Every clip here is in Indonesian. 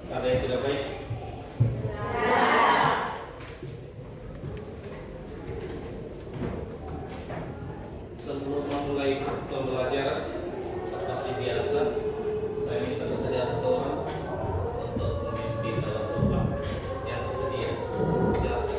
Ada yang tidak baik? Sebelum memulai pembelajaran, seperti biasa, saya minta bersedia satu orang untuk memimpin dalam doa. Yang bersedia, silakan.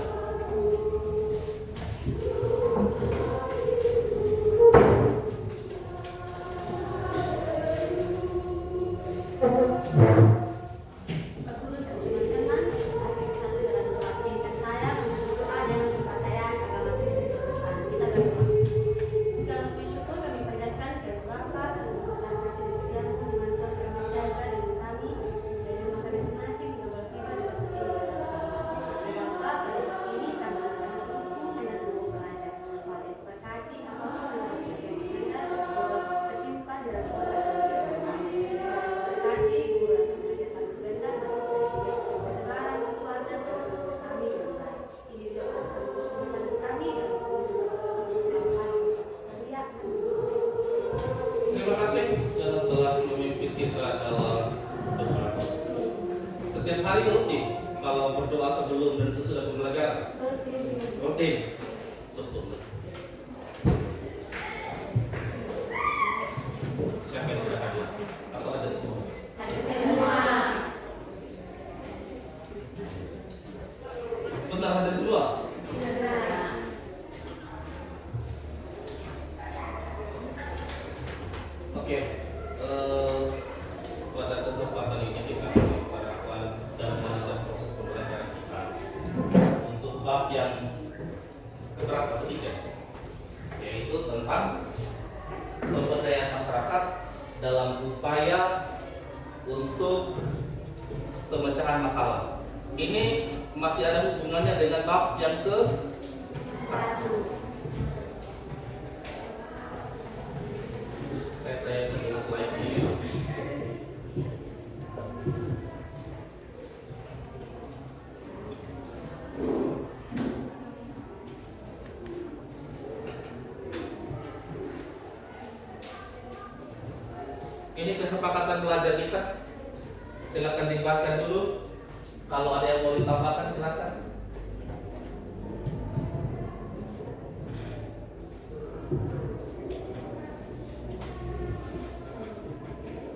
Terima kasih karena telah memimpin kita dalam doa. Setiap hari rutin kalau berdoa sebelum dan sesudah pembelajaran. Rutin. Syukur. Siapa yang tidak hadir? Atau ada semua? Benar ada semua? Oke, pada kesempatan ini kita membicarakan dan melanjutkan proses pembelajaran kita untuk bab yang keberapa ketiga, yaitu tentang pemberdayaan masyarakat dalam upaya untuk pemecahan masalah. Ini masih ada hubungannya dengan bab yang ke-1. Saya tulis slide ini. Ini kesepakatan belajar kita. Silakan dibaca dulu. Kalau ada yang mau ditambahkan silakan.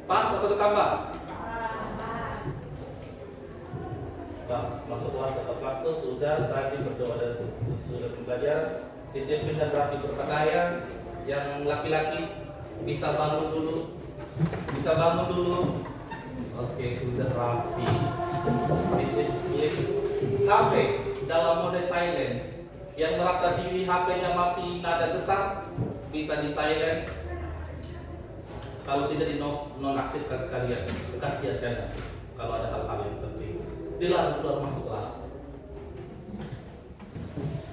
Pas atau ditambah? Pas. Masuk kelas tepat waktu, sudah tadi berdoa dan sudah belajar. Disiplin dan rapi berpakaian. Yang laki-laki bisa bangun dulu. Bisa bangun dulu. Oke, sudah rapi. Disiplin. HP dalam mode silence. Yang merasa diri HP-nya masih nada getar, bisa di silence. Kalau tidak di nonaktifkan sekalian, kasih aja kalau ada hal-hal yang penting. Dilarang keluar masuk kelas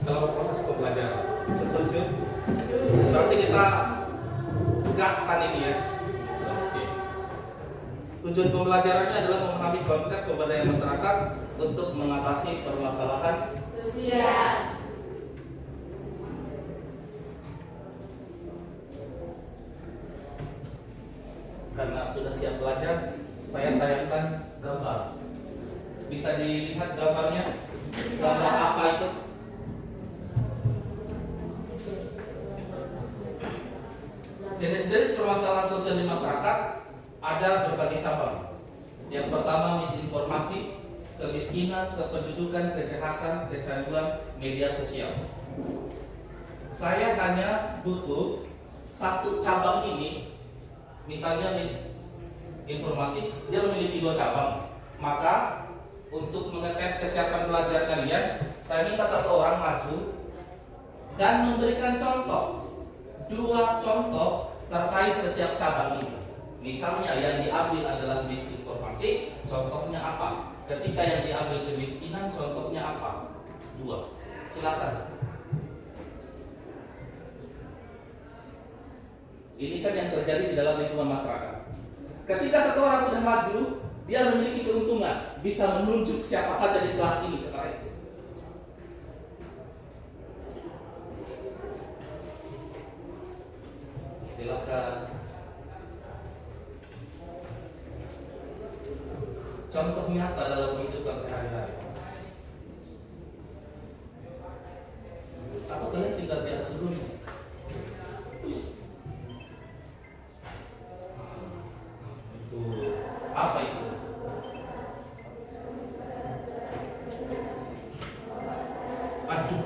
selama proses pembelajaran. Setuju? Berarti kita gaskan ini ya. Oke. Tujuan pembelajarannya adalah memahami konsep pemberdayaan masyarakat untuk mengatasi permasalahan sosial. Karena sudah siap belajar, saya tayangkan gambar. Bisa dilihat gambarnya? Gambar apa itu? Jenis-jenis permasalahan sosial di masyarakat ada berbagai cabang. Yang pertama misinformasi, kemiskinan, kependudukan, kejahatan, kecanduan, media sosial. Saya hanya butuh satu cabang ini. Misalnya informasi, dia memiliki 2 cabang. Maka untuk mengetes kesiapan belajar kalian, saya minta satu orang maju dan memberikan contoh, 2 contoh terkait setiap cabang ini. Misalnya yang diambil adalah misinformasi, contohnya apa? Ketika yang diambil kemiskinan, contohnya apa? 2. Silakan. Ini kan yang terjadi di dalam lingkungan masyarakat. Ketika satu orang sudah maju, dia memiliki keuntungan, bisa menunjuk siapa saja di kelas ini setelah itu. Silakan. contoh nyata dalam kehidupan sehari-hari. Atau kalian tinggal di atas gunung? Itu apa itu? Aduh.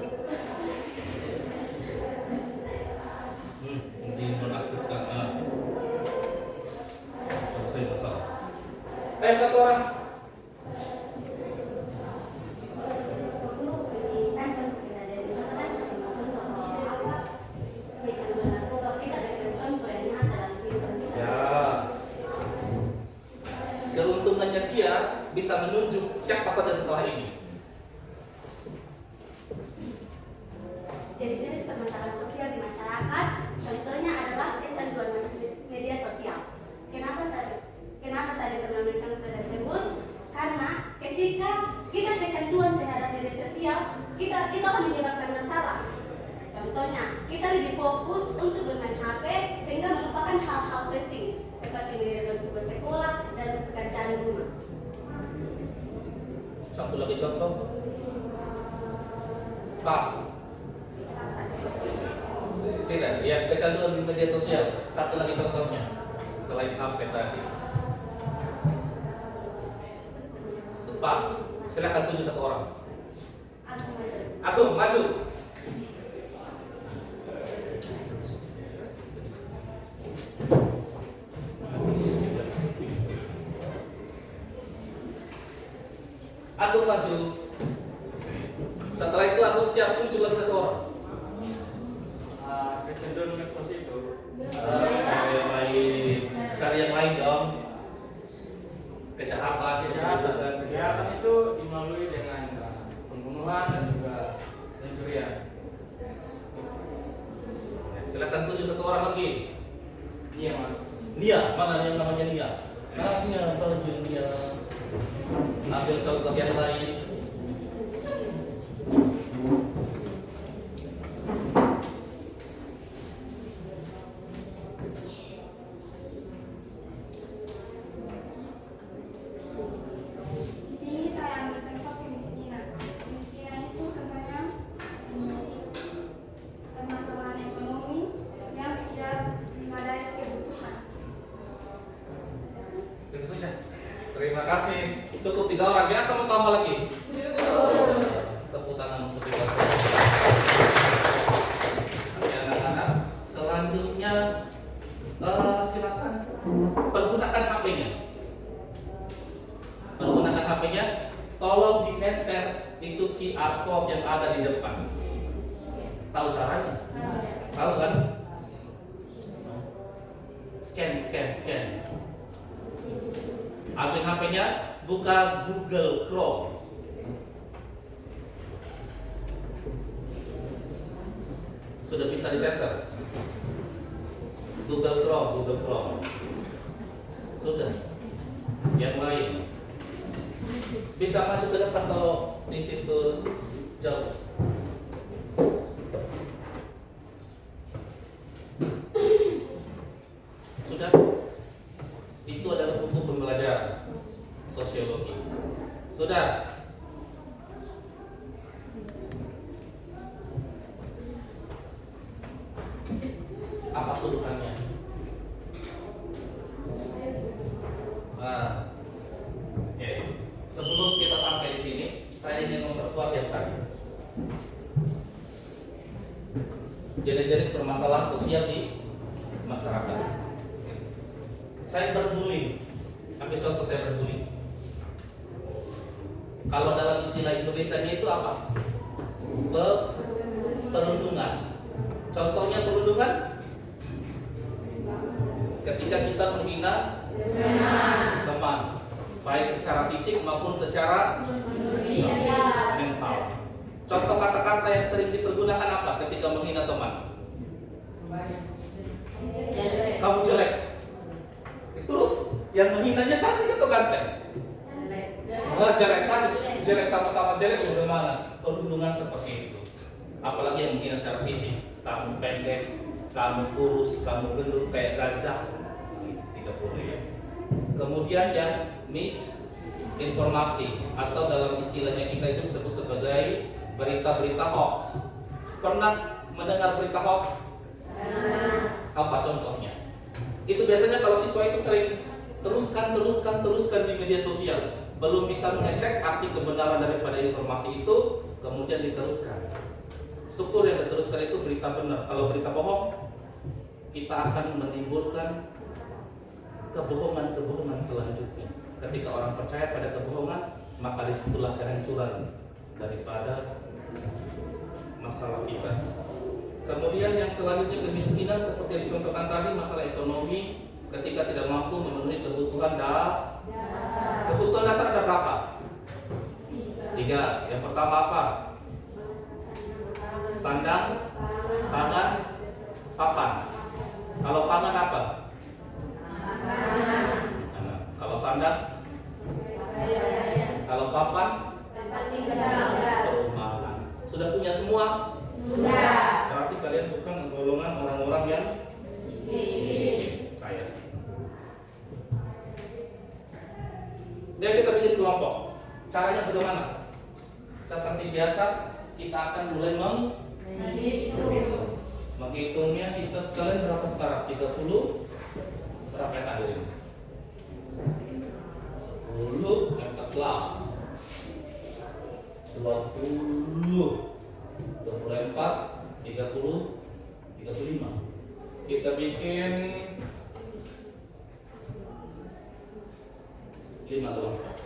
Dinonaktifkan. Selesai masalah. Satu orang. Keuntungannya dia bisa menunjuk siapa saja setelah ini. Jadi jenis permasalahan sosial di masyarakat, contohnya adalah kecanduan media sosial. Kenapa saya tergambar contoh tersebut? Karena ketika kita kecanduan terhadap media sosial, kita akan menyebabkan masalah. Contohnya, kita lebih fokus untuk bermain HP sehingga melupakan hal-hal penting seperti mengerjakan tugas sekolah dan pekerjaan rumah. Satu lagi contoh. Pas. Tidak, ya kecanduan di media sosial. Satu lagi contohnya selain HP tadi. Pas. Silakan tunjuk satu orang. Agung, maju. Agung maju. Setelah itu Agung siap tunjuk lagi satu orang. Kecenderungan medsos itu. Cari yang lain dong. Kejahatan itu dilalui dengan pembunuhan dan juga pencurian. Silakan tunjuk satu orang lagi. Iya mas. Nia, mana yang namanya Nia? Nia, baju Nia. Ambil contoh yang lain. Terima kasih. Cukup 3 orang ya atau mau tambah lagi? Tepuk tangan untuk kita semua. Oke anak-anak, selanjutnya silakan pergunakan HP-nya. Pergunakan HP-nya. Tolong disenter itu QR code yang ada di depan. Tahu caranya? Tahu kan? Scan. Ambil HP-nya, buka Google Chrome. Sudah bisa di-center? Google Chrome. Sudah. Yang lain. Bisa maju ke depan kalau di situ jauh. Sudah. Itu adalah buku pembelajaran sosiologi. Sudah. Apa suduhannya? Nah, oke. Sebelum kita sampai di sini, saya ingin memperkuat yang tadi. Jenis-jenis permasalahan sosial di masyarakat. Saya berbullying. Ambil contoh saya berbullying. Kalau dalam istilah Indonesianya itu apa? Perundungan. Contohnya perundungan ketika kita menghina teman, baik secara fisik maupun secara mental. Contoh kata-kata yang sering dipergunakan apa ketika menghina teman? Kamu jelek. Terus yang menghinanya cantik atau ganteng? Jelek saja, jelek sama-sama jelek. Bagaimana? Perundungan seperti itu. Apalagi yang menghina secara fisik. Kamu pendek, kamu kurus, kamu gendut kayak gajah. Tidak boleh ya. Kemudian yang informasi atau dalam istilahnya kita itu disebut sebagai berita-berita hoax. Pernah mendengar berita hoax? Apa contohnya? Itu biasanya kalau siswa itu sering teruskan di media sosial, belum bisa mengecek arti kebenaran daripada informasi itu, kemudian diteruskan. Syukur yang diteruskan itu berita benar. Kalau berita bohong, kita akan menimbulkan kebohongan selanjutnya. Ketika orang percaya pada kebohongan, maka disitulah kehancuran daripada masalah kita. Kemudian yang selanjutnya kemiskinan seperti yang dicontohkan tadi, masalah ekonomi ketika tidak mampu memenuhi kebutuhan dasar. Kebutuhan dasar ada berapa? 3. Yang pertama apa? Sandang, pangan, papan. Kalau pangan apa? Kalau sandang? Kalau papan? Perumahan. Sudah punya semua? Sudah. Berarti kalian bukan golongan orang-orang yang miskin. Kaya sih. Dan kita bikin kelompok. Caranya bagaimana? Seperti biasa, kita akan mulai menghitungnya. Kalian berapa sekarang? 30? Berapa yang ada ini? 10, 14, 20, 24, 30, 35. Kita bikin 5 kelompok.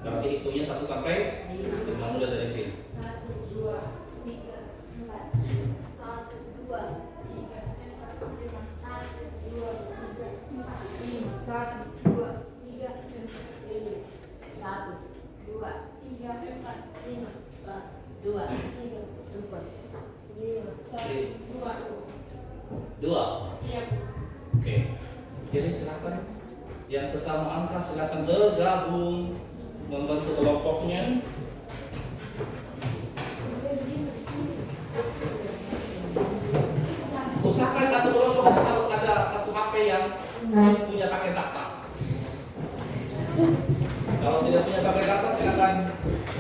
Berarti hitungnya 1 sampai 5, mulai dari sini. 1, 2, 3, 4. 1, 2, 3, 4, 5. 1, 2, 3, 4, 5. 1, 2, 3, 4, 1, 2, 3, 4, 5. 2, 3, 4, 5. 2. Iya. Oke. Jadi silakan yang sesama angka silakan bergabung membentuk kelompoknya. Usahakan satu kelompok itu harus ada satu HP yang punya paket data. Kalau tidak punya paket data silakan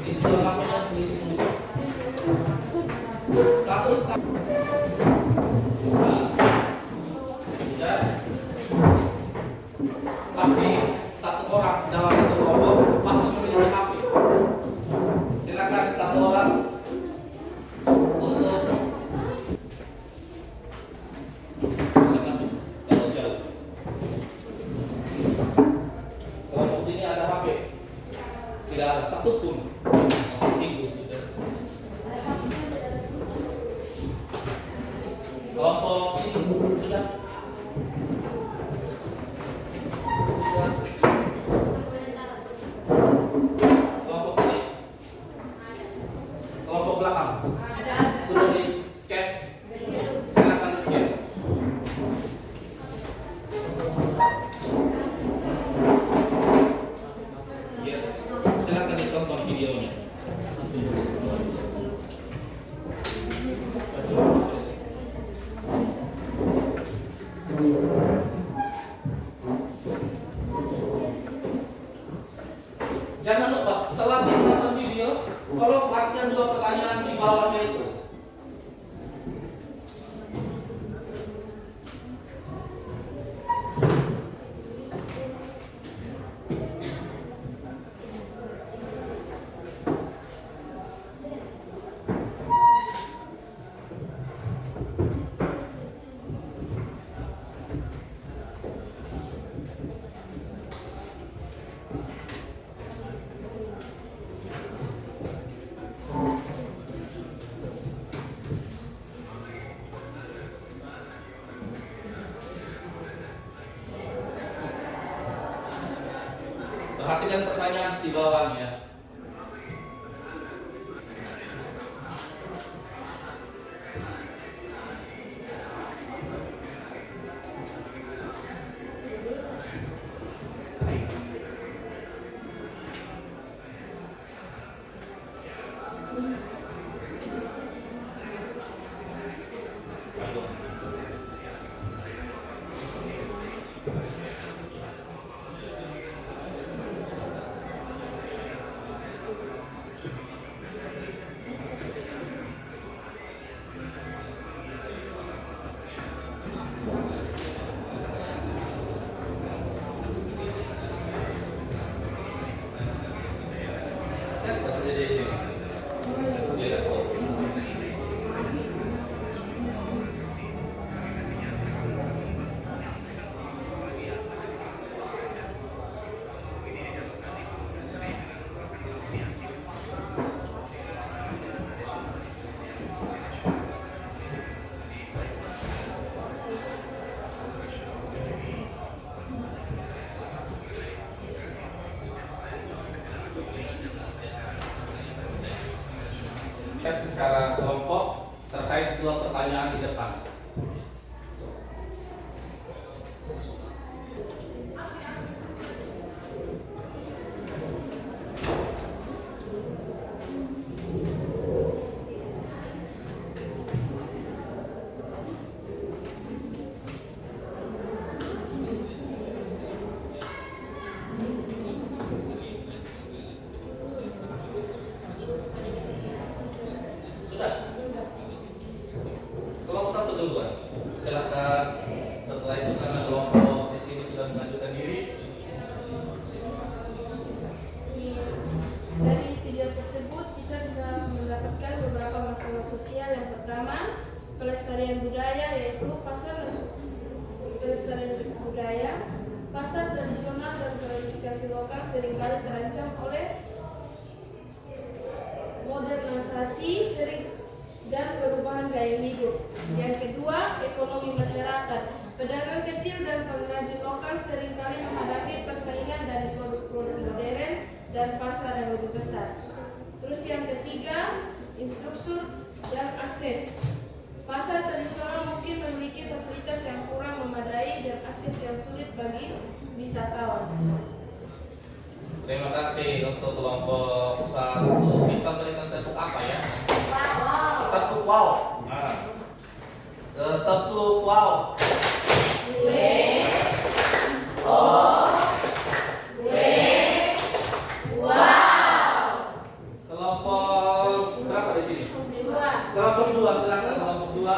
install HP-nya tulis semua. Satu. Tidak. Pasti satu orang dalam satu kelompok pasti memiliki HP. Silakan satu orang untuk bisa maju kalau jauh. Kelompok sini ada HP, tidak ada satupun. Tinggu sudah. Kelompok sini sudah. Kelompok sini. Kelompok belakang. Sudah di scan. Silakan di scan. Yes. Silakan ditonton videonya. Jangan lupa setelah menonton video, kalau perhatikan 2 pertanyaan di bawahnya itu. Perhatikan pertanyaan di bawahnya. chat pasti di sini. Lihat kok. Secara kelompok terkait dua pertanyaan di depan. Kelompok satu duluan. Silakan. Setelah itu karena kelompok di sini sudah mengajukan diri. Dari video tersebut kita bisa mendapatkan beberapa masalah sosial. Yang pertama, pelestarian budaya, yaitu pasar pelestarian budaya, pasar tradisional dan klarifikasi lokal seringkali terancam oleh modernisasi dan perubahan gaya hidup. Yang kedua, ekonomi masyarakat. Pedagang kecil dan pengrajin lokal seringkali menghadapi persaingan dari produk-produk modern dan pasar yang lebih besar. Terus yang ketiga, infrastruktur dan akses. Pasar tradisional mungkin memiliki fasilitas yang kurang memadai dan akses yang sulit bagi wisatawan. Terima kasih untuk kelompok satu. Kita berikan tepuk apa ya? Wow. Tepuk wow. Nah. Tepuk wow. Kelompok berapa di sini? Kelompok dua, silakan kelompok dua.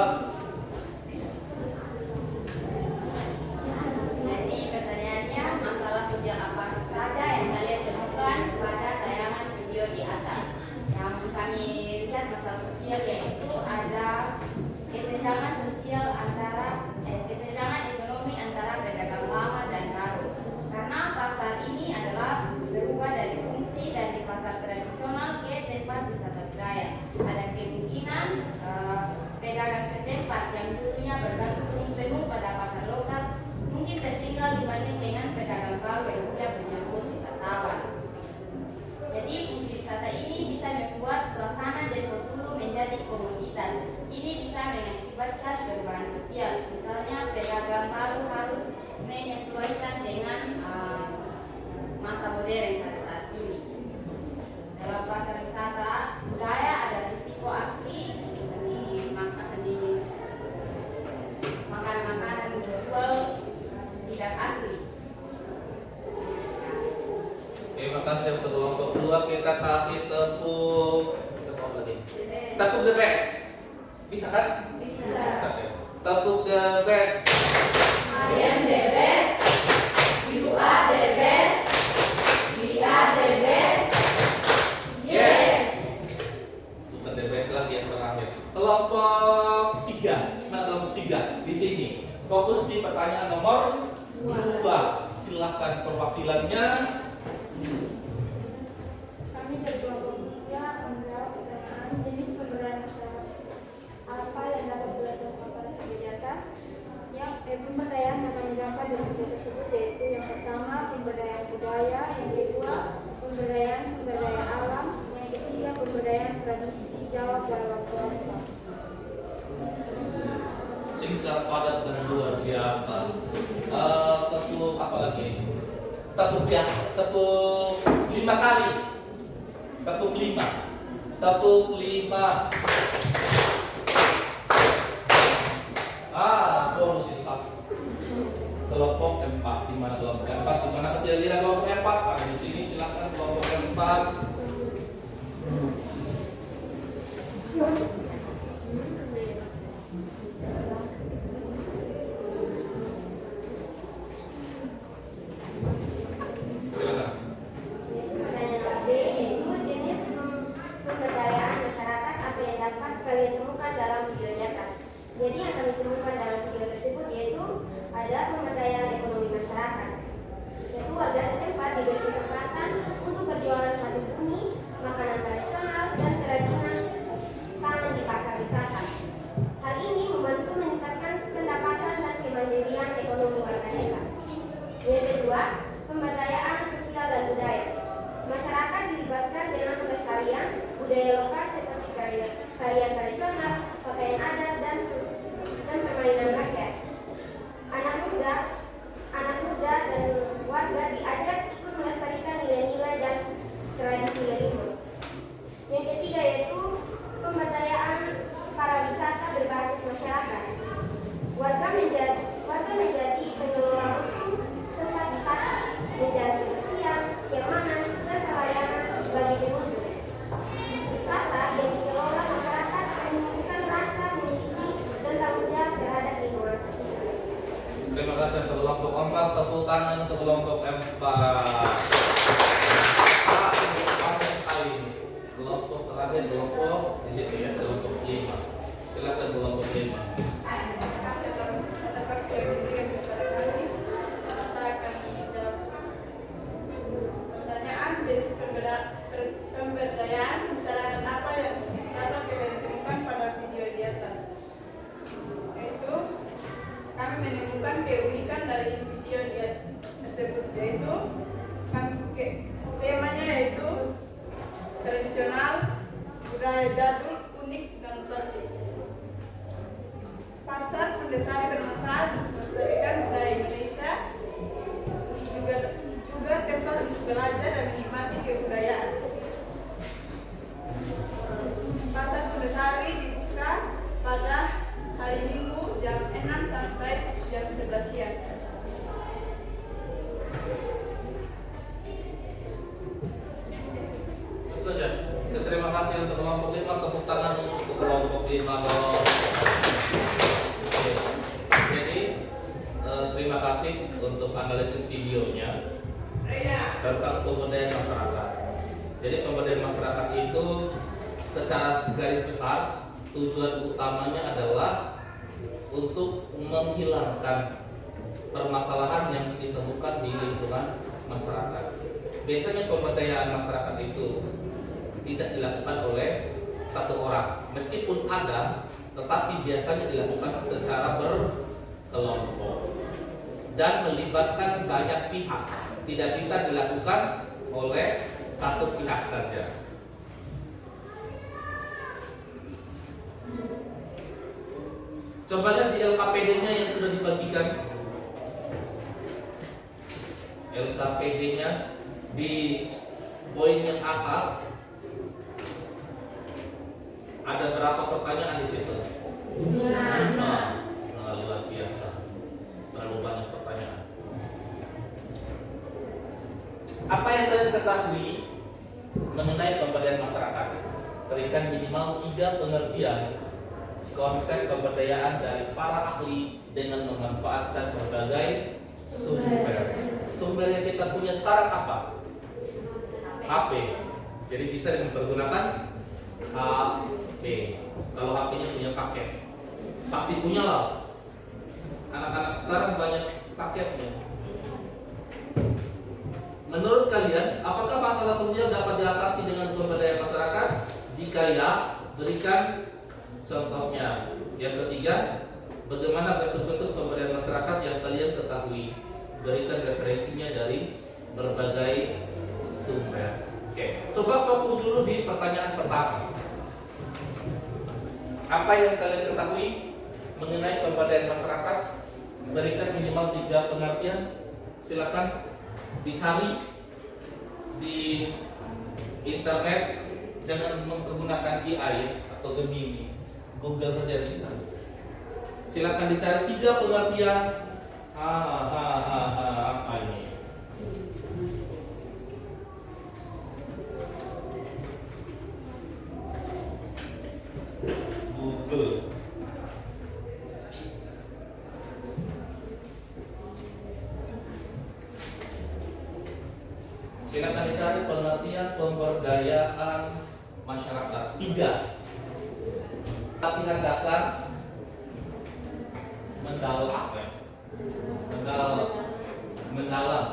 Jadi pertanyaannya, masalah sosial apa saja yang kalian temukan pada tayangan video di atas? Yang kami lihat masalah sosial yaitu ada kesenjangan sosial kesenjangan ekonomi antara pedagang lama dan baru. Karena pasar ini adalah berubah dari fungsi dari pasar tradisional ke tempat wisata budaya. Ada kemungkinan pedagang setempat yang dulunya bergantung penuh pada pasar lokal mungkin tertinggal dibanding dengan pedagang baru yang siap menyambut wisatawan. Jadi fungsi wisata ini bisa membuat suasana Depot Dulu menjadi komoditas. Ini bisa mengakibatkan perubahan sosial. Misalnya pedagang baru harus menyesuaikan dengan masa modern pada saat ini. Dalam pasar wisata budaya ada risiko asli di makanan-makanan dijual tidak asli. Terima kasih untuk kelompok dua. Kita kasih tepuk lagi. Tepuk the best. Bisa kan? Bisa. Ya. Tepuk the best. I am the best. You are the best. We are the best. Yes. Bukan the best lagi yang terakhir. Kelompok tiga. Mana kelompok tiga? Di sini. Fokus di pertanyaan nomor 2. Silakan perwakilannya. Kami dari kelompok 3 menjawab pertanyaan jenis pemberdayaan masyarakat apa yang dapat dilakukan pada video di atas. Yang pemberdayaan yang kami dapat dari video tersebut yaitu yang pertama pemberdayaan budaya, yang kedua pemberdayaan sumber daya alam, yang ketiga pemberdayaan tradisi Jawa Jawa Kelompok. Singkat, padat, dan luar biasa. Tepuk apa lagi? Tepuk biasa. Tepuk 5 kali. Tepuk 5. Tepuk 5. Bonus ini 1. Kelompok 4. Di mana kelompok 4? Di mana kira-kira kelompok 4? Ada di sini, silakan kelompok 4. Pertanyaan B yaitu jenis ditemukan dalam video tersebut yaitu ada pemberdayaan ekonomi masyarakat. Yaitu warga setempat diberi kesempatan untuk berjualan hasil bumi, makanan tradisional, dan kerajinan tangan di pasar wisata. Hal ini membantu meningkatkan pendapatan dan kemandirian ekonomi warga desa. Yang kedua, pemberdayaan sosial dan budaya. Masyarakat dilibatkan dengan pelestarian budaya lokal seperti tarian tradisional, pakaian adat, dan permainan rakyat. Anak muda dan warga diajak ikut melestarikan nilai-nilai dan tradisi leluhur. Yang ketiga yaitu pemberdayaan para wisata berbasis masyarakat. Warga menjadi pengelola langsung tempat wisata, menjadi kebersihan, keamanan, dan pelayanan bagi pengunjung. Wisata yang dikelola masyarakat menunjukkan rasa memiliki dan tanggung jawab terhadap lingkungan sekitar. Terima kasih untuk kelompok 4, tepuk tangan untuk kelompok 4. Kelompok terakhir, kelompok di situ ya, kelompok 5. Silakan kelompok 5. Terima kasih atas waktu yang diberikan kepada kami. Saya akan menjawab pertanyaan jenis pemberdayaan masyarakat apa yang dapat kami temukan pada video di atas. Yaitu kami menemukan keunikan dari video tersebut, yaitu temanya yaitu tradisional, budaya jadul, unik, dan plastik. Pasar Pundesari bermanfaat melestarikan budaya Indonesia, juga tempat untuk belajar dan menikmati kebudayaan. Pasar Pundesari dibuka pada hari Minggu jam 6 sampai jam 11 siang. Saja. Terima kasih untuk kelompok 5, tepuk tangan untuk kelompok 5 dong. Oke. Jadi terima kasih untuk analisis videonya tentang pemberdayaan masyarakat. Jadi pemberdayaan masyarakat itu secara garis besar tujuan utamanya adalah untuk menghilangkan permasalahan yang ditemukan di lingkungan masyarakat. Biasanya pemberdayaan masyarakat itu tidak dilakukan oleh satu orang, meskipun ada, tetapi biasanya dilakukan secara berkelompok dan melibatkan banyak pihak. Tidak bisa dilakukan oleh satu pihak saja. Coba lihat di LKPD-nya yang sudah dibagikan. LKPD-nya di poin yang atas ada berapa pertanyaan di situ? 5. Nah, luar biasa. Terlalu banyak pertanyaan. Apa yang kalian ketahui mengenai pemberdayaan masyarakat? Berikan minimal 3 pengertian konsep pemberdayaan dari para ahli dengan memanfaatkan berbagai sumber. Sumber yang kita punya sekarang apa? HP. Jadi bisa dipergunakan HP. Kalau HP-nya punya paket, pasti punya lah. Anak-anak sekarang banyak paketnya. Menurut kalian, apakah masalah sosial dapat diatasi dengan pemberdayaan masyarakat? Jika ya, berikan contohnya. Yang ketiga, bagaimana bentuk-bentuk pemberdayaan masyarakat yang kalian ketahui? Berikan referensinya dari berbagai sumber. Oke, coba fokus dulu di pertanyaan pertama. Apa yang kalian ketahui mengenai pemberdayaan masyarakat? Berikan minimal 3 pengertian. Silakan dicari di internet. Jangan menggunakan AI atau Gemini, Google saja bisa. Silakan dicari 3 pengertian. Apa ini? Google. Silakan dicari pengertian pemberdayaan masyarakat. 3. Latihan dasar mendalam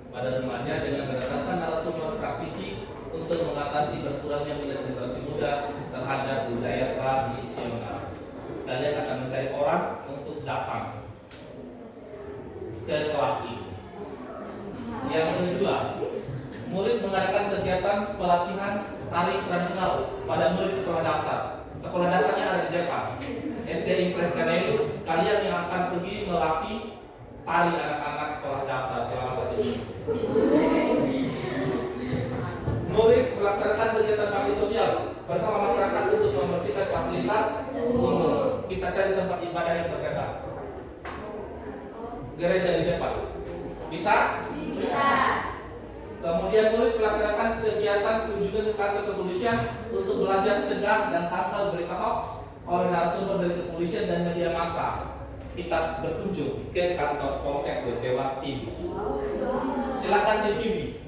pada remaja dengan mendatangkan narasumber praktisi untuk mengatasi berkurangnya minat generasi muda terhadap budaya tradisional. Kalian akan mencari orang untuk datang ke kelas ini. Yang kedua, murid mengadakan kegiatan pelatihan tari tradisional pada murid sekolah dasar. Sekolah dasarnya ada di depan. SD Impres Kanelu, kalian yang akan pergi melatih tari anak-anak sekolah dasar selama 1 minggu. Murid melaksanakan kegiatan bakti sosial bersama masyarakat untuk membersihkan fasilitas umum. Kita cari tempat ibadah yang terdekat. Gereja di depan. Bisa? Bisa. Kemudian murid melaksanakan kegiatan kunjungan ke kantor kepolisian untuk belajar cegah dan tangkal berita hoax oleh narasumber dari kepolisian dan media massa. Kita berkunjung ke kantor Polsek Bocewa Timur. Silakan dipilih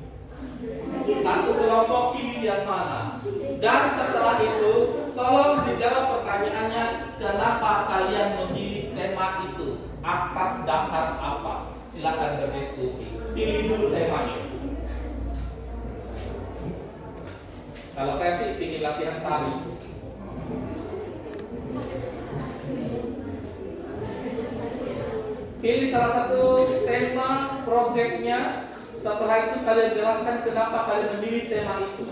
satu kelompok pilih yang mana. Dan setelah itu tolong dijawab pertanyaannya, kenapa kalian memilih tema itu, atas dasar apa. Silakan berdiskusi. Pilih dulu temanya. Kalau saya sih ingin latihan tari. Pilih salah satu tema proyeknya. Setelah itu kalian jelaskan kenapa kalian memilih tema itu.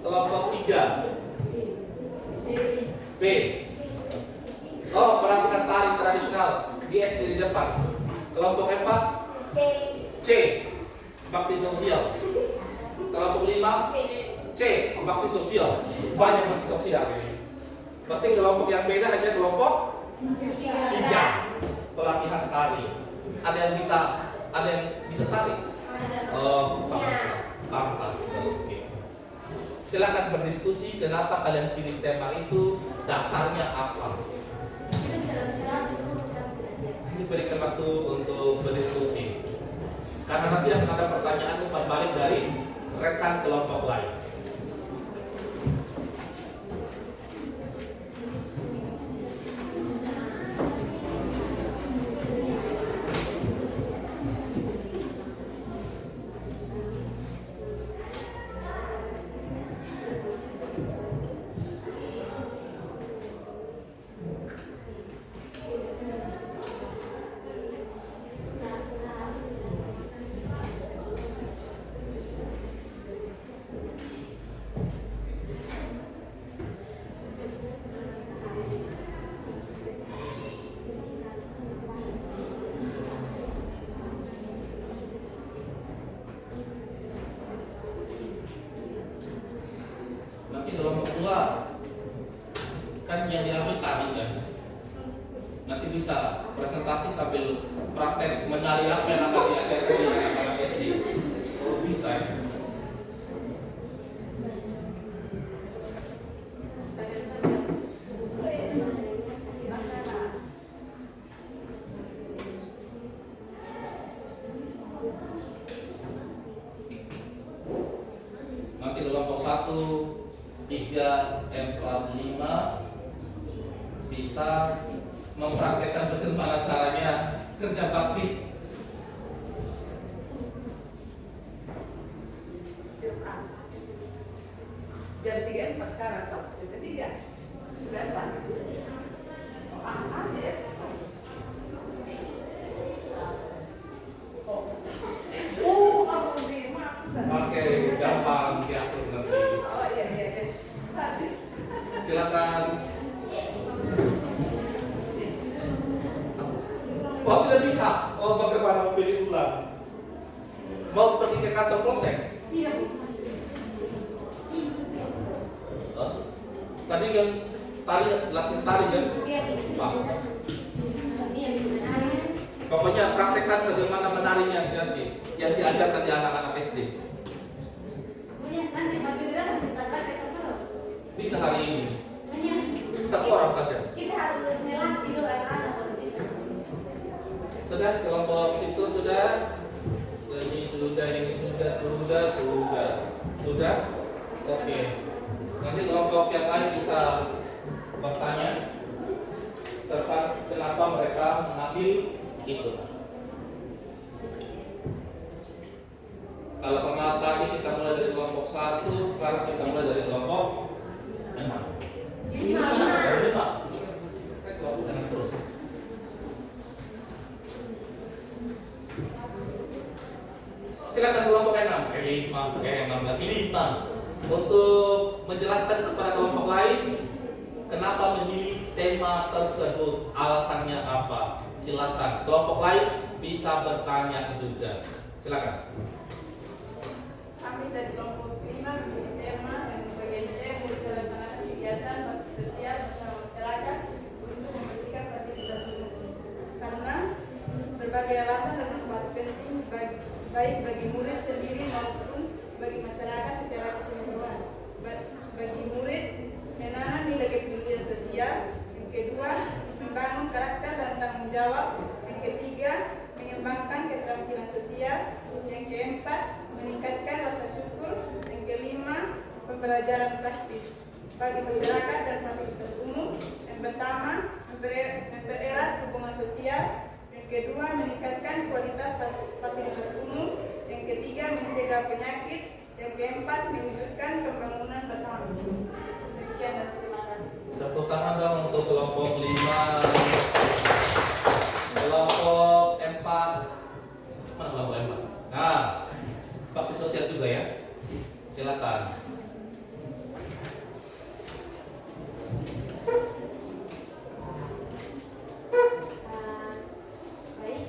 Kelompok 3 B. Oh, pelatihan tari tradisional di SD di depan. Kelompok 4 C. Bakti sosial. Kelompok 5 C. Bakti sosial. Banyak bakti sosial ini. Berarti kelompok yang beda hanya kelompok 3. Pelatihan tari. Ada yang bisa tari? Oh, pantas. Oke. Silakan berdiskusi kenapa kalian pilih tema itu, dasarnya apa. Diberikan waktu untuk berdiskusi. Karena nanti akan ada pertanyaan umpan balik dari rekan kelompok lain. Kan yang diambil tadi kan, nanti bisa presentasi sambil praktek menari apa yang akan diajarkan di anak-anak SD. Oh, bisa ya. Nanti kelompok 1, 3, 4, 5 bisa mempraktekkan bagaimana caranya kerja bakti. Jam 3 pas sekarang, Pak. Jam 3 sudah Pak. Apa ya? Aku maaf sudah. Oke, gampang diatur nanti. Oh iya. Silakan. Oh, tidak bisa. Oh, bagaimana memilih ulang? Mau pergi ke kantor polsek? Tidak bisa. Tadi kan latihan tari kan? Iya. Pas. Iya, benar. Pokoknya praktekkan bagaimana menarinya nanti yang diajarkan di anak-anak SD. Pokoknya nanti Mas Fidra akan kita pakai satu. Bisa hari ini. Pokoknya 1 orang saja. kita harus melatih dulu anak-anak kalau bisa. Sudah kelompok itu sudah. Ini sudah. Oke. Nanti kelompok yang lain bisa bertanya. tentang kenapa mereka mengambil itu. Kalau pengamat tadi kita mulai dari kelompok 1, sekarang kita mulai dari kelompok 6. Dari 5. Saya kelompok jangan terus. Silakan kelompok 6. 5. Untuk menjelaskan kepada kelompok lain kenapa memilih tema tersebut, alasannya apa. Silakan. Kelompok lain bisa bertanya juga. Silakan. Kami dari kelompok 5 memilih tema yang bagian C untuk melaksanakan kegiatan bakti sosial bersama masyarakat untuk membersihkan fasilitas umum. Karena berbagai alasan dan manfaat penting baik bagi murid sendiri maupun bagi masyarakat secara keseluruhan. Bagi murid, menanam nilai kepedulian sosial. Yang kedua, membangun karakter dan tanggung jawab. Yang ketiga, mengembangkan keterampilan sosial. Yang keempat, meningkatkan rasa syukur. Yang kelima, pembelajaran praktis bagi masyarakat dan fasilitas umum. Yang pertama, mempererat hubungan sosial. Yang kedua, meningkatkan kualitas fasilitas umum. Yang ketiga, mencegah penyakit. Yang keempat, mewujudkan pembangunan bersama. Sekian dan terima kasih. Tepuk tangan dong untuk kelompok 5. Kelompok 4. Mana kelompok 4? Nah, bakti sosial juga ya. Silakan. Baik.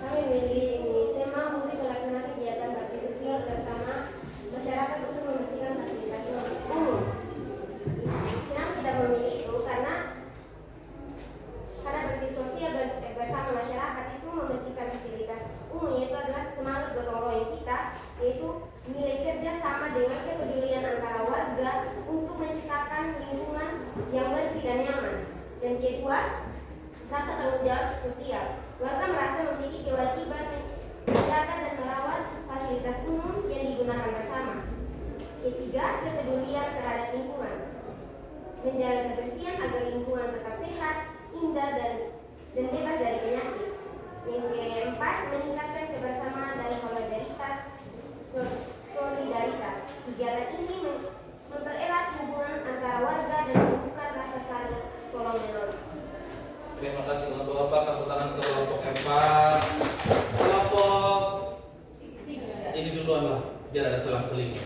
Kami memilih tema untuk melaksanakan kegiatan bakti sosial bersama masyarakat untuk membersihkan fasilitas umum. Kenapa kita memilih itu? Karena bakti sosial bersama masyarakat itu membersihkan fasilitas umum, yaitu adalah semangat gotong royong kita, yaitu nilai kerja sama dengan kepedulian antara warga untuk menciptakan lingkungan yang bersih dan nyaman. Dan kedua, rasa tanggung jawab sosial. Warga merasa memiliki kewajiban menjaga dan merawat fasilitas umum yang digunakan bersama. Ketiga, kepedulian terhadap lingkungan. Menjaga kebersihan agar lingkungan tetap sehat, indah dan bebas dari penyakit. Yang keempat, meningkatkan kebersamaan dan solidaritas. Kegiatan ini mempererat hubungan antara warga dan menumbuhkan rasa saling tolong menolong. Terima kasih Bapak-bapak. Tepuk tangan untuk kelompok 4. Kelompok ini duluan lah, biar ada selang-selingnya.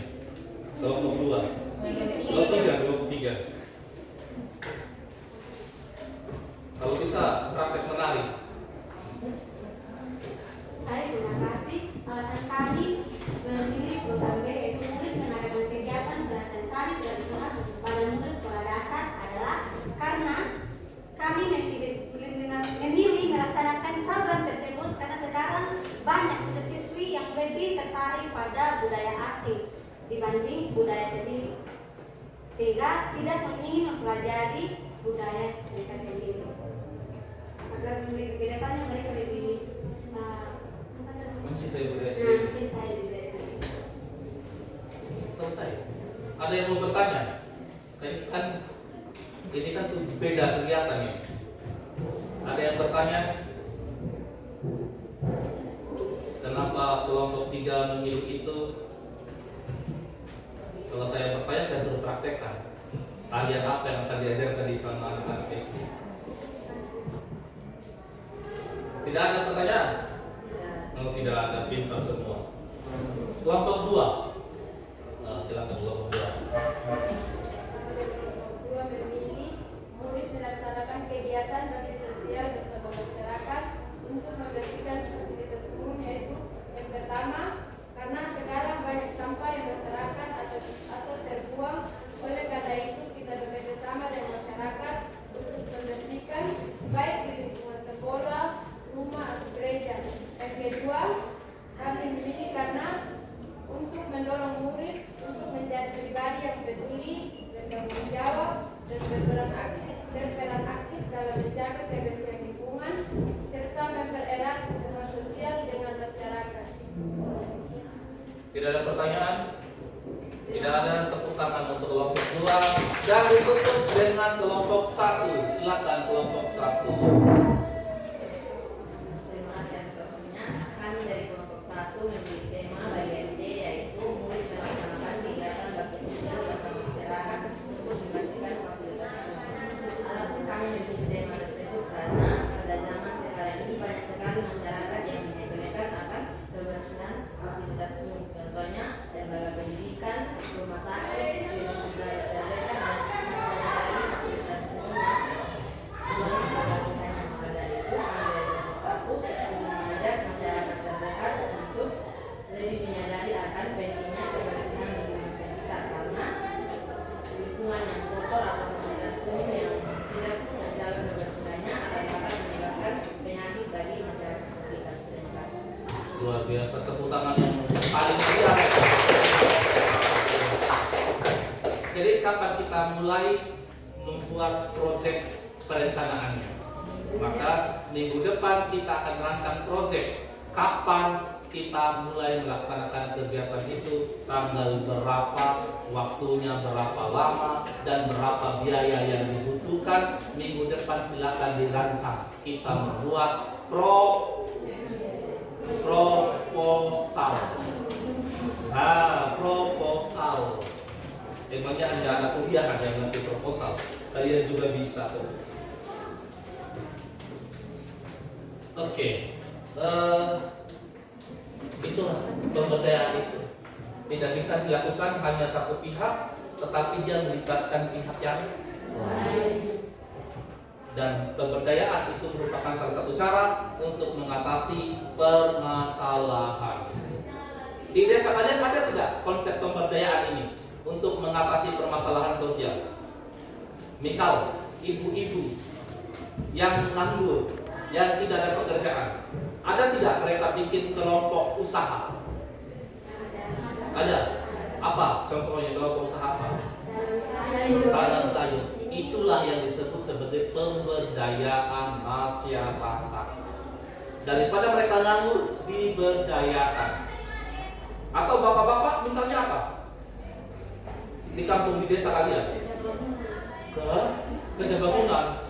Kelompok 2. Kelompok 3. Kalau bisa praktek menari. Baik, terima kasih. Alasan kami memilih program B yaitu murid mengadakan kegiatan belajar tari tradisional pada murid sekolah dasar adalah karena kami memilih melaksanakan program tersebut karena sekarang banyak siswa-siswi yang lebih tertarik pada budaya asing dibanding budaya sendiri, sehingga tidak ingin mempelajari budaya mereka sendiri. Agar ke depannya mereka lebih Mencintai budaya sendiri. mencintai budaya sendiri. Selesai. Ada yang mau bertanya? Ini kan tuh beda kegiatan ini. Ada yang bertanya? Kenapa kelompok 3 memilih itu? Kalau saya bertanya, saya suruh praktekkan. Kalian apa yang akan diajarkan di selama anak-anak SD? Tidak ada pertanyaan? Kalau tidak ada, pintar semua. Kelompok 2. Nah, silakan kelompok 2. Dua memilih murid melaksanakan kegiatan bakti sosial bersama masyarakat untuk membersihkan fasilitas umum, yaitu yang pertama, karena sekarang banyak sampah yang masyarakat atau terbuang. Oleh karena itu kita bekerja sama dengan masyarakat untuk membersihkan baik di lingkungan sekolah, rumah atau gereja. Yang kedua, kami memilih karena untuk mendorong murid untuk menjadi pribadi yang peduli, bertanggung jawab, dan berperan aktif dalam menjaga kebersihan lingkungan serta mempererat hubungan sosial dengan masyarakat. Tidak ada pertanyaan? Tidak ada tepuk tangan untuk kelompok 2 dan ditutup dengan kelompok 1. Silakan kelompok 1. Terima kasih atas waktunya. Kami dari kelompok 1 memiliki tema bagian C, yaitu murid melaksanakan kegiatan bakti sosial bersama masyarakat untuk membersihkan fasilitas umum. Alasan kami memilih tema tersebut karena pada zaman sekarang ini banyak sekali masyarakat yang menyepelekan akan kebersihan fasilitas umum. Contohnya lembaga pendidikan, rumah sakit, klinik budaya terdekat, dan misalnya lagi fasilitas umum yang kurang kebersihannya. Maka dari itu kami dari kelompok 1 untuk mengajak masyarakat terdekat untuk lebih menyadari akan pentingnya kebersihan lingkungan sekitar, karena lingkungan yang kotor atau fasilitas umum yang tidak terjaga kebersihannya akan dapat menyebabkan penyakit bagi masyarakat sekitar. Terima kasih. Luar biasa, tepuk tangan yang paling meriah. Jadi kapan kita mulai membuat proyek perencanaannya? Maka minggu depan kita akan rancang proyek. Kapan kita mulai melaksanakan kegiatan itu, tanggal berapa, waktunya berapa lama, dan berapa biaya yang dibutuhkan. Minggu depan silakan dirancang. Kita membuat proposal. Proposal. Emangnya hanya anak kuliah ada yang nanti proposal. Kalian juga bisa tuh. Oke. Itulah pemberdayaan itu. Tidak bisa dilakukan hanya satu pihak, tetapi dia melibatkan pihak yang lain. Dan pemberdayaan itu merupakan salah satu cara untuk mengatasi permasalahan. Di desa kalian ada tidak konsep pemberdayaan ini untuk mengatasi permasalahan sosial? Misal, ibu-ibu yang nganggur, yang tidak ada pekerjaan, ada tidak mereka bikin kelompok usaha? Ada. Apa contohnya kelompok usaha apa? Tanam sayur. Itulah yang disebut sebagai pemberdayaan masyarakat. Daripada mereka nganggur, diberdayakan. Atau bapak-bapak misalnya apa? Di kampung di desa kalian kerja bangunan.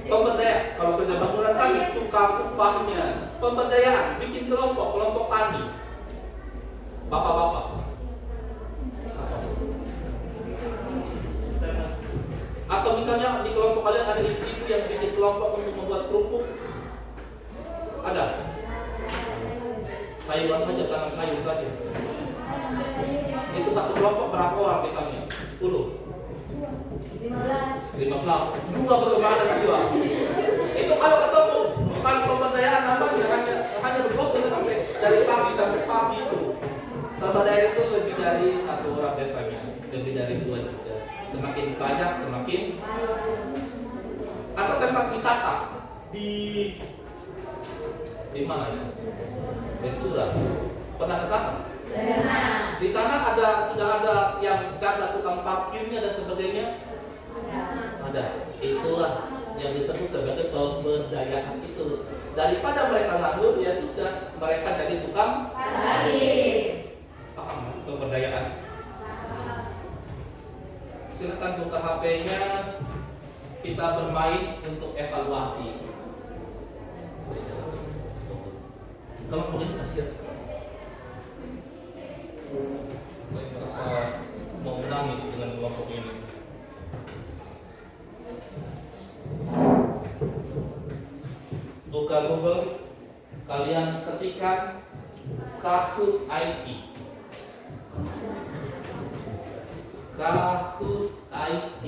Pemberdayaan. Kalau kerja bangunan kan tukang upahnya. Pemberdayaan, bikin kelompok tani. Bapak-bapak. Atau misalnya di kelompok kalian ada ibu-ibu yang bikin kelompok untuk membuat kerupuk. Ada? Sayuran saja, tanam sayur saja. Itu satu kelompok berapa orang misalnya? 10? 15. Dua bagaimana dua? Itu kalau ketemu bukan pemberdayaan namanya, hanya bergosip sampai dari pagi sampai pagi itu. Pemberdayaan itu lebih dari satu orang biasanya, lebih dari 2 juga. Semakin banyak semakin. Atau tempat wisata di mana itu? Bencura. Pernah ke sana? Pernah. Di sana sudah ada yang jaga tukang parkirnya dan sebagainya. Ada. Itulah yang disebut sebagai pemberdayaan itu. Daripada mereka nganggur, ya sudah mereka jadi tukang parkir. Paham pemberdayaan? Silakan buka HP-nya. Kita bermain untuk evaluasi. Kalau begini kasihan sekali. Saya merasa mau menangis dengan kelompok ini. Buka Google, kalian ketikkan Kahoot IT. Kahoot IT.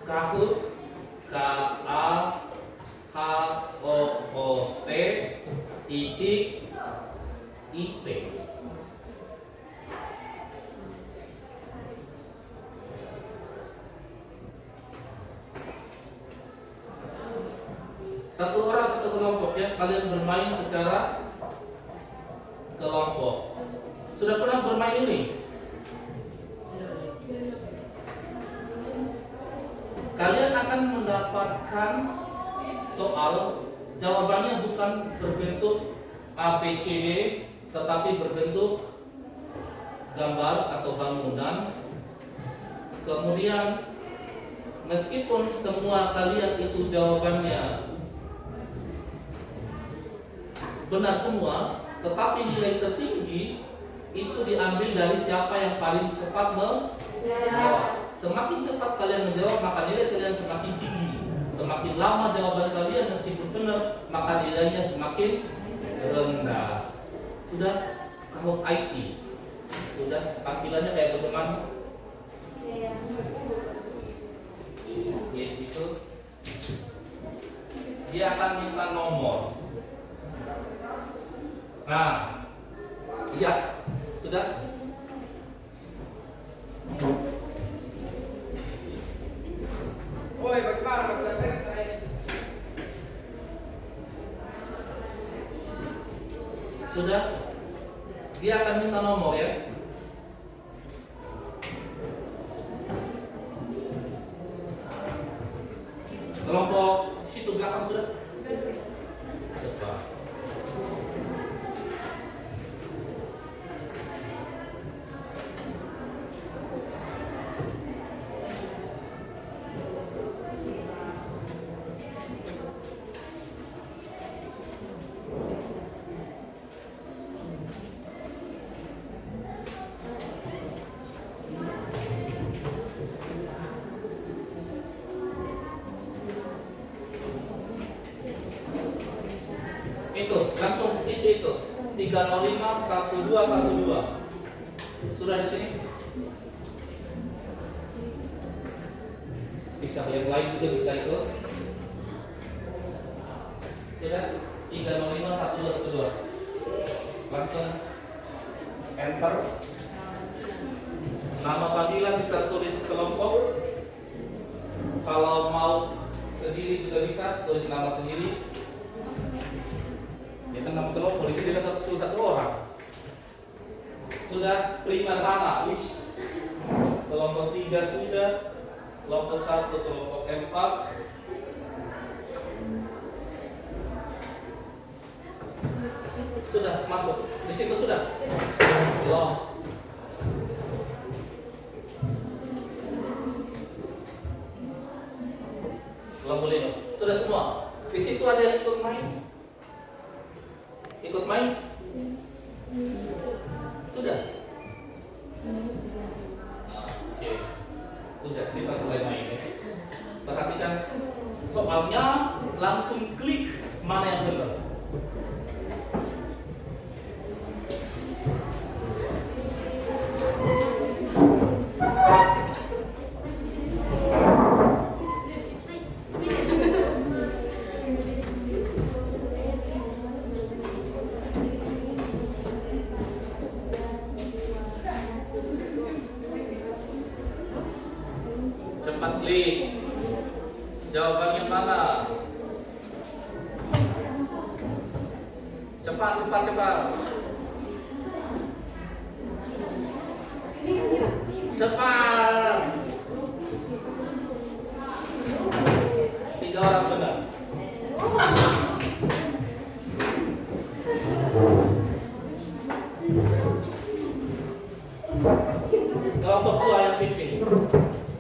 Kahoot, K-A-H-O-O-T titik IP. Satu orang satu kelompok ya, kalian bermain secara kelompok. Sudah pernah bermain ini? Kalian akan mendapatkan soal Jawabannya bukan berbentuk A, B, C, D, tetapi berbentuk gambar atau bangunan. Kemudian meskipun semua kalian itu jawabannya benar semua, tetapi nilai tertinggi itu diambil dari siapa yang paling cepat menjawab. Semakin cepat kalian menjawab, maka nilai kalian semakin tinggi. Semakin lama jawaban kalian meskipun benar, maka nilainya semakin rendah. Sudah kalau IT, sudah tampilannya kayak bagaimana? Gitu. Dia akan minta nomor. Nah, iya, sudah. Woi, bagaimana masalah pesta ini? Sudah. Dia akan minta nomor ya. Kelompok situ belakang sudah. Coba. Itu langsung isi itu 305 1212. Sudah di sini. Bisa yang lain juga bisa itu. Sudah 305 1212. Langsung enter. Nama panggilan bisa tulis kelompok. Kalau mau sendiri juga bisa tulis nama sendiri. Ya kan nama kelompok itu tidak satu orang. Sudah Primadana, wish. Kelompok 3 sudah, kelompok 1, kelompok 4. Sudah masuk. Di situ sudah. Belum. Kelompok 5. Sudah semua. Di situ ada yang ikut main. Ikut main? Sudah? Oke. Udah, kita selesai main ya. Perhatikan soalnya, langsung klik mana yang benar. Cepat klik. Jawabannya mana? Cepat. Cepat. 3 orang benar. Kelompok 2 yang pimpin.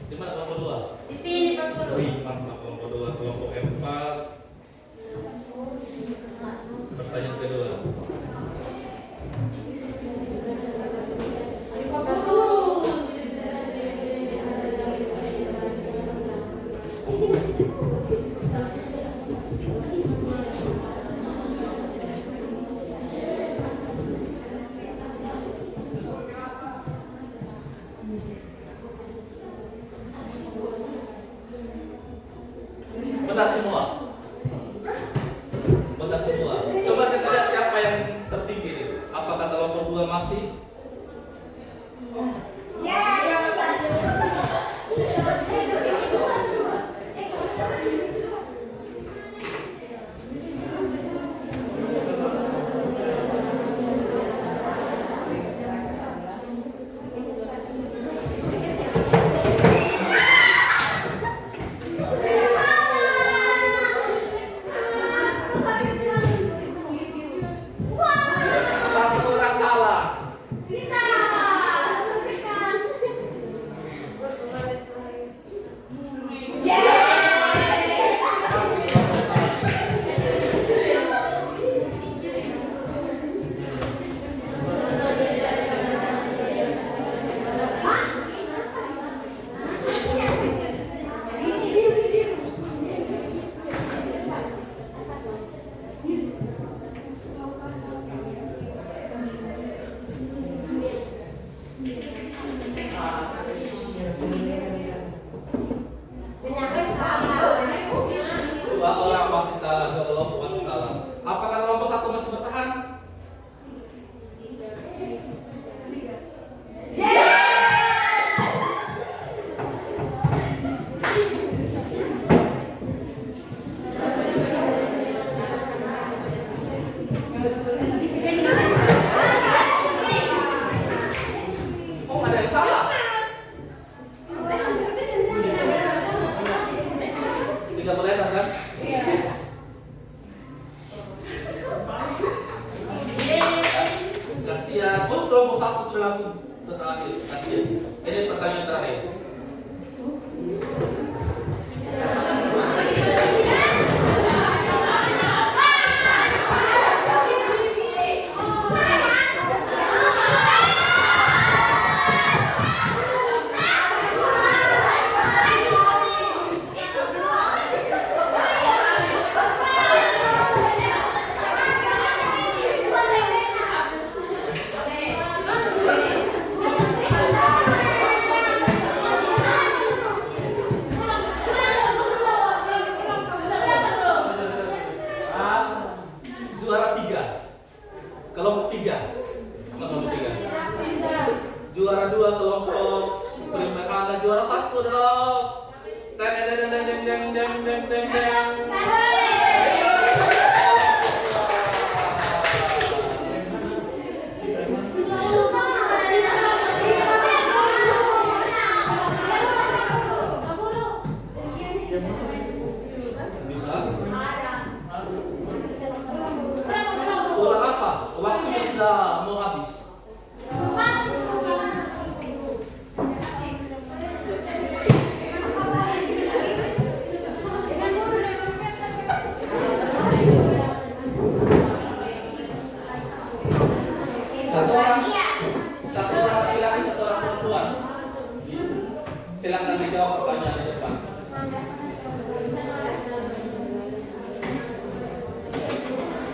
Di mana kelompok 2? Di sini Pak Guru. Mantap, kelompok 2, kelompok 4. Pertanyaan kedua. Pak Guru. Benar semua. Coba kita lihat siapa yang tertinggi. Apakah kelompok 2 masih? kelompok masih kalah. Apakah kelompok 1 masih bertahan? Oh, ada yang salah. Tidak boleh kan? Kasihan. Oh, kelompok 1 sudah langsung terakhir. Kasihan. Ini pertanyaan terakhir. Juara 3. Kelompok 3. Kelompok 3. Juara 2 kelompok Primavera. Juara 1 adalah bisa. Ulang apa? Waktunya sudah mau habis. Satu orang laki-laki, satu orang perempuan. Silakan dijawab pertanyaan di depan.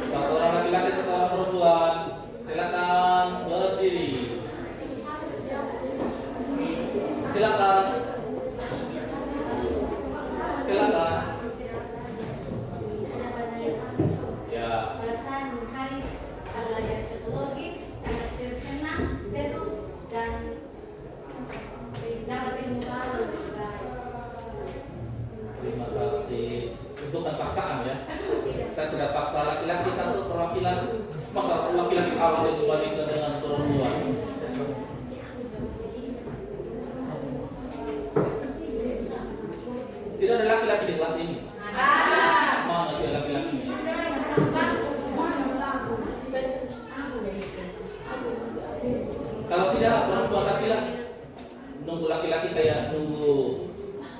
Satu orang laki-laki, satu orang perempuan. Silakan berdiri. Silakan. Silakan. Ya. Alasan Haris belajar sosiologi sangat senang, seru dan dapat ilmu baru. Terima kasih. Itu bukan paksaan ya. Saya tidak paksa laki-laki satu perwakilan. Masa perwakilan awal dibandingkan dengan perempuan. Tidak ada laki-laki di kelas ini. Mana dia laki-laki? Kalau tidak perempuan laki-laki, nunggu laki-laki kayak nunggu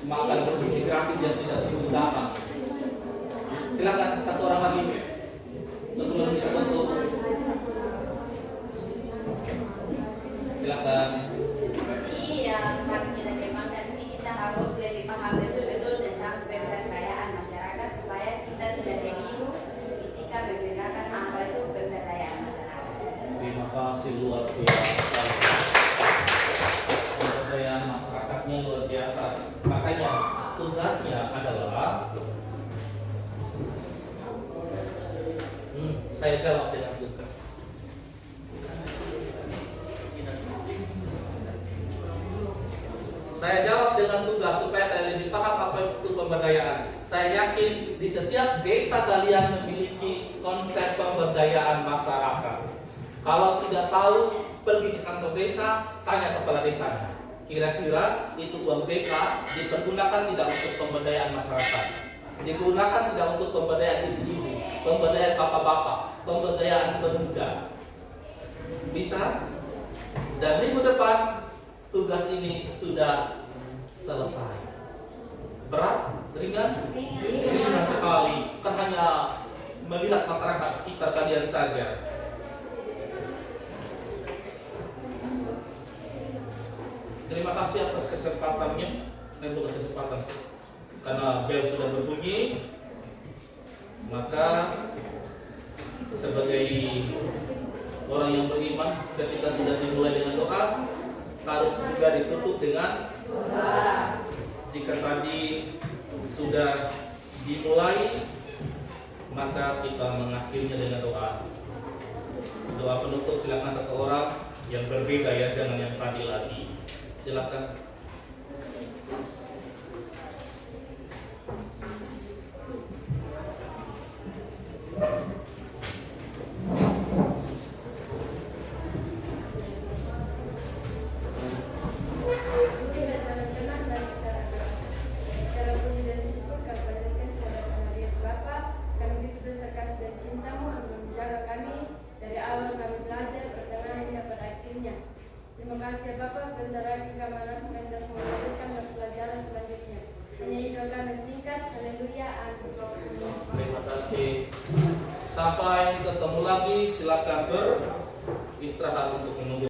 makan berbiji gratis yang tidak diutamakan. Silakan satu orang lagi sebelum kita tutup. Silakan. Jadi yang harus kita kembangkan ini kita harus lebih paham betul-betul tentang pemberdayaan masyarakat supaya kita tidak keliru ketika membedakan apa itu pemberdayaan masyarakat. Terima kasih, luar biasa. Pemberdayaan masyarakatnya luar biasa. Makanya tugasnya adalah saya jawab dengan tugas. Saya jawab dengan tugas supaya kalian lebih paham apa itu pemberdayaan. Saya yakin di setiap desa kalian memiliki konsep pemberdayaan masyarakat. Kalau tidak tahu, pergi ke kantor desa, tanya kepala desanya. Kira-kira itu uang desa dipergunakan tidak untuk pemberdayaan masyarakat, digunakan tidak untuk pemberdayaan ibu-ibu, pemberdayaan bapak-bapak, pemberdayaan pemuda. Bisa? Dan minggu depan tugas ini sudah selesai. Berat? Ringan? Ringan sekali. Kan hanya melihat masyarakat sekitar kalian saja. Terima kasih atas kesempatannya. Bukan kesempatan, karena bel sudah berbunyi. Maka sebagai orang yang beriman, ketika sudah dimulai dengan doa, harus juga ditutup dengan doa. Jika tadi sudah dimulai, maka kita mengakhirinya dengan doa. Doa penutup silakan satu orang yang berbeda ya, jangan yang tadi lagi. Silakan. Teman-teman dan rekan-rekan, secara puji dan syukur kami panjatkan kepada Tuhan Yesus Bapa, karena begitu besar kasih dan cintamu yang menjaga kami dari awal kami belajar, pertengahan hingga pada akhirnya. Terima kasih ya Bapa, sebentar lagi kami akan hendak melanjutkan dan pelajaran selanjutnya. Hanya itu kami singkat, haleluya, amin. Terima kasih. Sampai ketemu lagi, silakan beristirahat untuk menunggu.